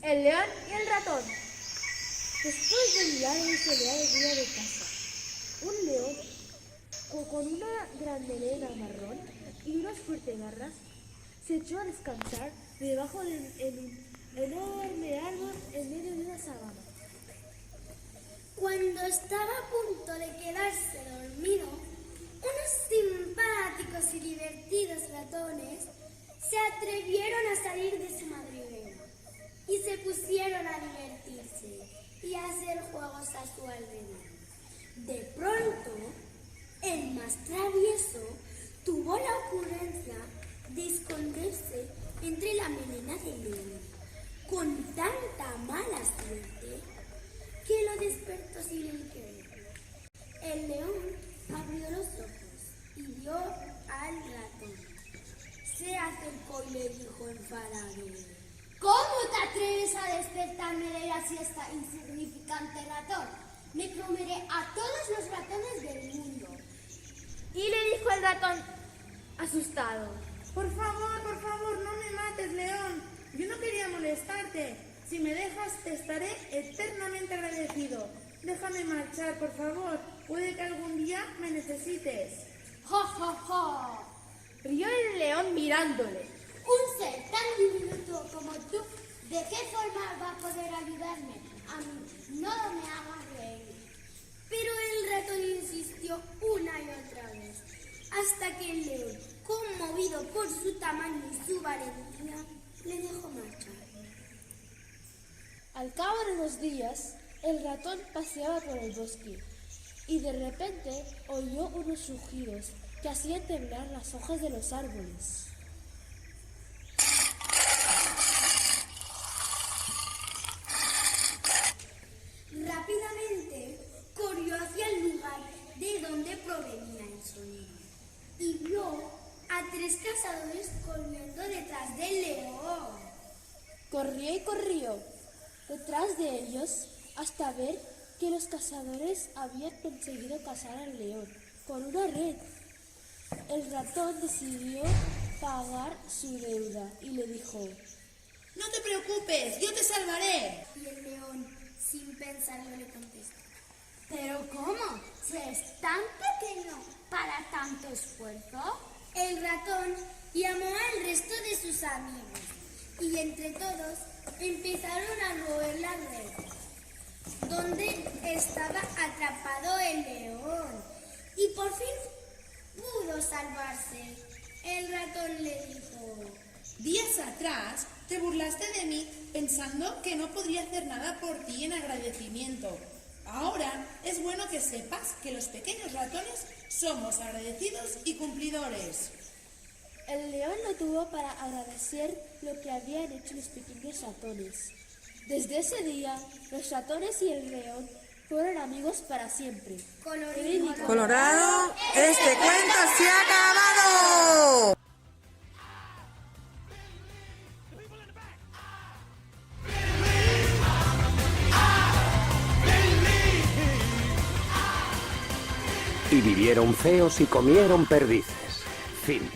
El león y el ratón. Después de un largo y soleado día de caza, un león con una gran melena marrón y unas fuertes garras se echó a descansar debajo de un enorme árbol en medio de una sabana. Cuando estaba a punto de quedarse dormido, unos simpáticos y divertidos ratones se atrevieron a salir de su madriguera y se pusieron a divertirse y a hacer juegos a su alrededor. De pronto, el más travieso tuvo la ocurrencia de esconderse entre la melena del león, con tanta mala suerte que lo despertó sin él querer. El león abrió los ojos y vio al ratón. Se acercó y le dijo enfadado: ¿Cómo te atreves a despertarme de la siesta, insignificante ratón? Me comeré a todos los ratones del mundo. Y le dijo el ratón, asustado: Por favor, no me mates, león. Yo no quería molestarte. Si me dejas, te estaré eternamente agradecido. Déjame marchar, por favor. Puede que algún día me necesites. ¡Ja, ja, ja! Rió el león mirándole. Un ser tan diminuto como tú, ¿de qué forma va a poder ayudarme? A mí no me hagas reír. Pero el ratón insistió una y otra vez, hasta que el león, conmovido por su tamaño y su valentía, le dejó marchar. Al cabo de unos días, el ratón paseaba por el bosque y de repente oyó unos rugidos que hacían temblar las hojas de los árboles. Rápidamente corrió hacia el lugar de donde provenía el sonido y vio a 3 cazadores corriendo detrás del león. Corrió y corrió detrás de ellos hasta ver que los cazadores habían conseguido cazar al león con una red. El ratón decidió pagar su deuda y le dijo: No te preocupes, yo te salvaré. Y el león, sin pensarlo, le contestó: ¿Pero cómo? Si es tan pequeño para tanto esfuerzo. El ratón llamó al resto de sus amigos y entre todos empezaron a mover la red donde estaba atrapado el león y por fin pudo salvarse. El ratón le dijo: Días atrás te burlaste de mí pensando que no podría hacer nada por ti en agradecimiento. Ahora es bueno que sepas que los pequeños ratones somos agradecidos y cumplidores. El león no tuvo para agradecer lo que habían hecho los pequeños ratones. Desde ese día, los ratones y el león fueron amigos para siempre. Colorín Colorado, este cuento se ha acabado. Y vivieron feos y comieron perdices. Fin.